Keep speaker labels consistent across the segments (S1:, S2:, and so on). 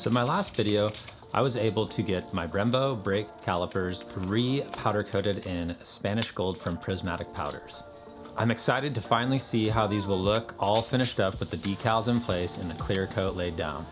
S1: So in my last video, I was able to get my Brembo brake calipers re-powder coated in Spanish gold from Prismatic Powders. I'm excited to finally see how these will look all finished up with the decals in place and the clear coat laid down.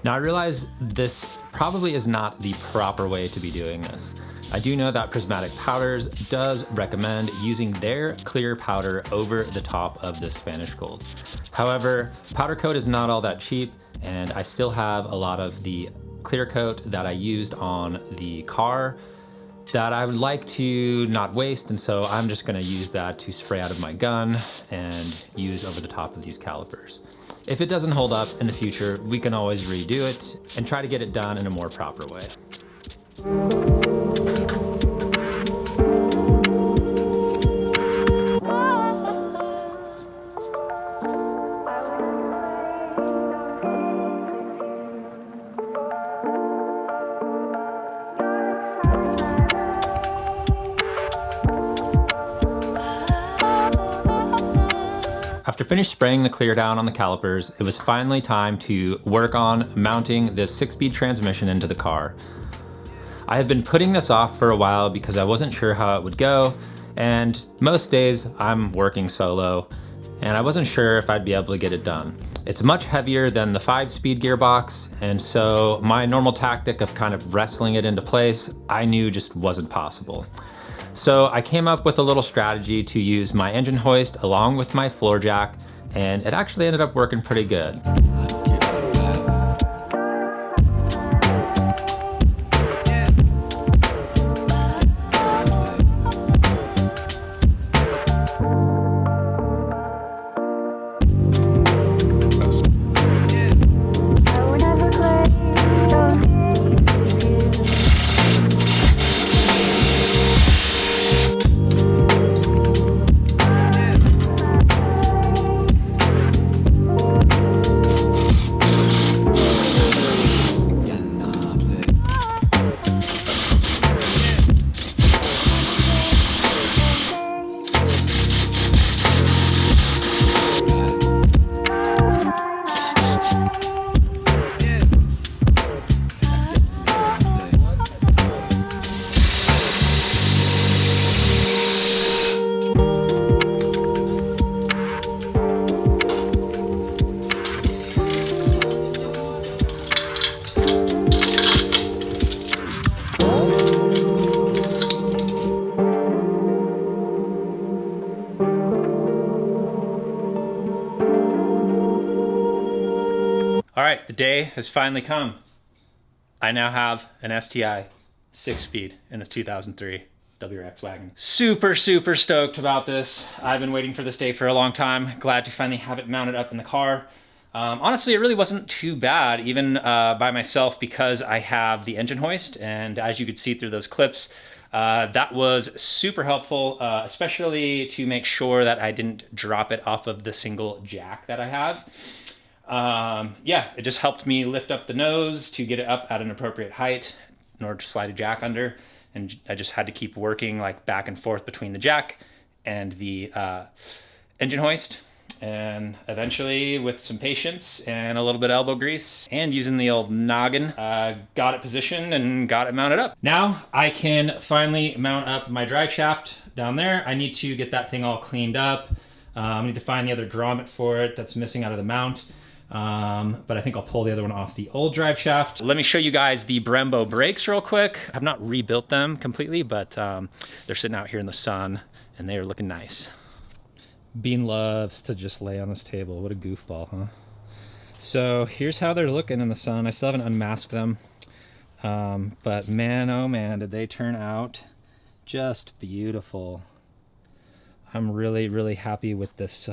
S1: Now I realize this probably is not the proper way to be doing this. I do know that Prismatic Powders does recommend using their clear powder over the top of the Spanish gold. However, powder coat is not all that cheap, and I still have a lot of the clear coat that I used on the car that I would like to not waste, and so I'm just gonna use that to spray out of my gun and use over the top of these calipers. If it doesn't hold up in the future, we can always redo it and try to get it done in a more proper way. After finished spraying the clear down on the calipers, it was finally time to work on mounting this 6-speed transmission into the car. I have been putting this off for a while because I wasn't sure how it would go, and most days I'm working solo, and I wasn't sure if I'd be able to get it done. It's much heavier than the 5-speed gearbox, and so my normal tactic of kind of wrestling it into place, I knew just wasn't possible. So I came up with a little strategy to use my engine hoist along with my floor jack, and it actually ended up working pretty good. All right, the day has finally come. I now have an STI 6-speed in this 2003 WRX wagon. Super stoked about this. I've been waiting for this day for a long time. Glad to finally have it mounted up in the car. Honestly, it really wasn't too bad, even by myself, because I have the engine hoist, and as you could see through those clips, that was super helpful, especially to make sure that I didn't drop it off of the single jack that I have. Yeah, it just helped me lift up the nose to get it up at an appropriate height in order to slide a jack under. And I just had to keep working like back and forth between the jack and the engine hoist. And eventually, with some patience and a little bit of elbow grease and using the old noggin, got it positioned and got it mounted up. Now I can finally mount up my drive shaft down there. I need to get that thing all cleaned up. I need to find the other grommet for it that's missing out of the mount. But I think I'll pull the other one off the old drive shaft. Let me show you guys the Brembo brakes real quick. I've not rebuilt them completely, but they're sitting out here in the sun and they are looking nice. Bean loves to just lay on this table. What a goofball, huh? So here's how they're looking in the sun. I still haven't unmasked them. But man, oh man, did they turn out just beautiful. I'm really, really happy with this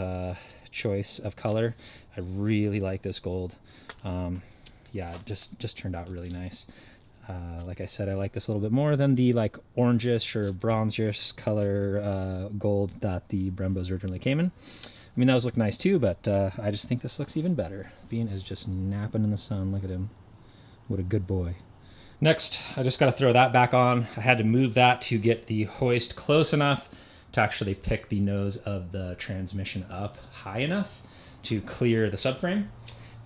S1: choice of color. I really like this gold. Yeah, it just turned out really nice. Like I said, I like this a little bit more than the like orangish or bronzish color gold that the Brembos originally came in. I mean, those look nice too, but I just think this looks even better. Bean is just napping in the sun. Look at him. What a good boy. Next, I just got to throw that back on. I had to move that to get the hoist close enough to actually pick the nose of the transmission up high enough to clear the subframe.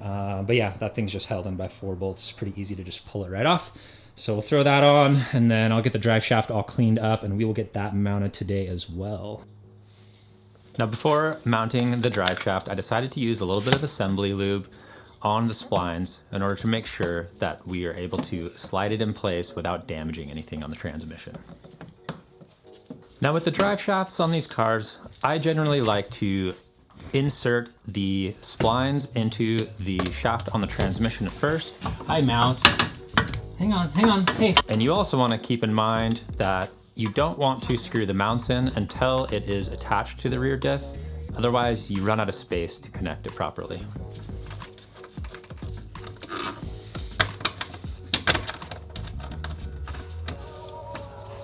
S1: But yeah, that thing's just held in by 4 bolts. Pretty easy to just pull it right off. So we'll throw that on and then I'll get the drive shaft all cleaned up and we will get that mounted today as well. Now before mounting the drive shaft, I decided to use a little bit of assembly lube on the splines in order to make sure that we are able to slide it in place without damaging anything on the transmission. Now with the drive shafts on these cars, I generally like to insert the splines into the shaft on the transmission at first. Hi, mouse. Hang on, hey. And you also want to keep in mind that you don't want to screw the mounts in until it is attached to the rear diff. Otherwise, you run out of space to connect it properly.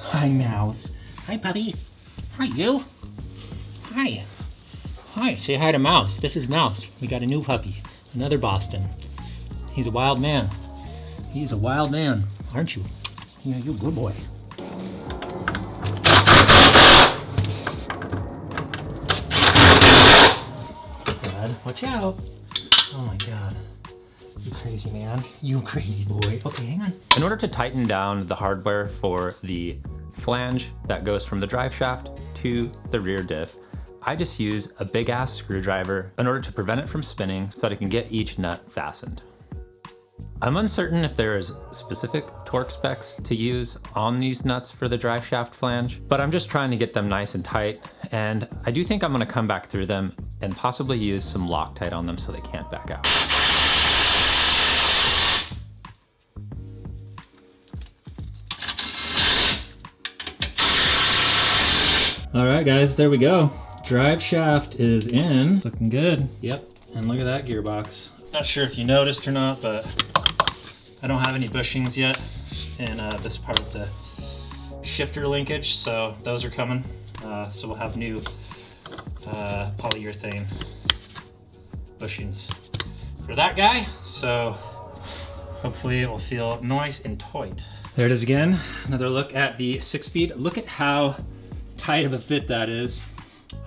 S2: Hi, mouse. Hi, puppy. Hi, you. Hi. Hi, say hi to Mouse. This is Mouse. We got a new puppy, another Boston. He's a wild man. He's a wild man, aren't you? Yeah, you're a good boy. God, watch out. Oh my God. You crazy man. You crazy boy. Okay, hang on.
S1: In order to tighten down the hardware for the flange that goes from the drive shaft to the rear diff, I just use a big ass screwdriver in order to prevent it from spinning so that I can get each nut fastened. I'm uncertain if there is specific torque specs to use on these nuts for the drive shaft flange, but I'm just trying to get them nice and tight, and I do think I'm gonna come back through them and possibly use some Loctite on them so they can't back out.
S2: All right, guys, there we go. Drive shaft is in, looking good. Yep, and look at that gearbox. Not sure if you noticed or not, but I don't have any bushings yet in this part of the shifter linkage, so those are coming. So we'll have new polyurethane bushings for that guy. So hopefully it will feel nice and tight. There it is again, another look at the 6-speed. Look at how tight of a fit that is.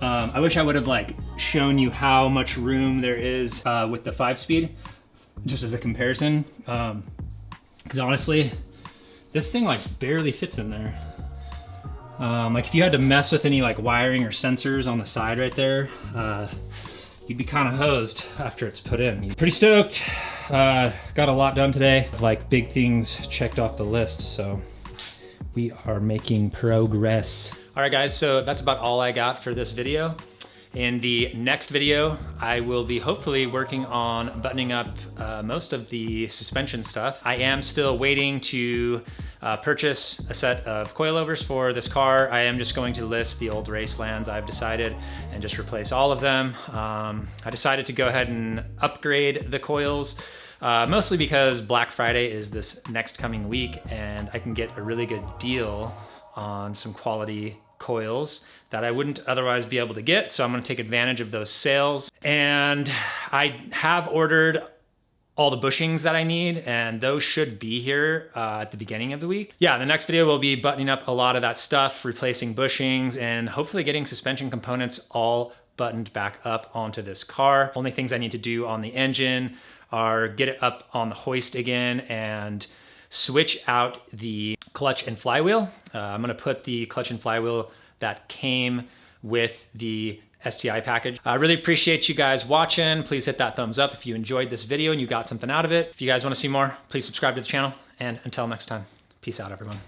S2: I wish I would have like shown you how much room there is with the 5-speed, just as a comparison. Because honestly, this thing like barely fits in there. Like if you had to mess with any like wiring or sensors on the side right there, you'd be kind of hosed after it's put in. Pretty stoked. Got a lot done today. Like big things checked off the list, so we are making progress.
S1: All right guys, so that's about all I got for this video. In the next video, I will be hopefully working on buttoning up most of the suspension stuff. I am still waiting to purchase a set of coilovers for this car. I am just going to list the old Racelands I've decided and just replace all of them. I decided to go ahead and upgrade the coils, mostly because Black Friday is this next coming week and I can get a really good deal on some quality coils that I wouldn't otherwise be able to get. So I'm gonna take advantage of those sales. And I have ordered all the bushings that I need, and those should be here at the beginning of the week. Yeah, the next video will be buttoning up a lot of that stuff, replacing bushings, and hopefully getting suspension components all buttoned back up onto this car. Only things I need to do on the engine are get it up on the hoist again and switch out the clutch and flywheel. I'm gonna put the clutch and flywheel that came with the STI package. I really appreciate you guys watching. Please hit that thumbs up if you enjoyed this video and you got something out of it. If you guys wanna see more, please subscribe to the channel. And until next time, peace out, everyone.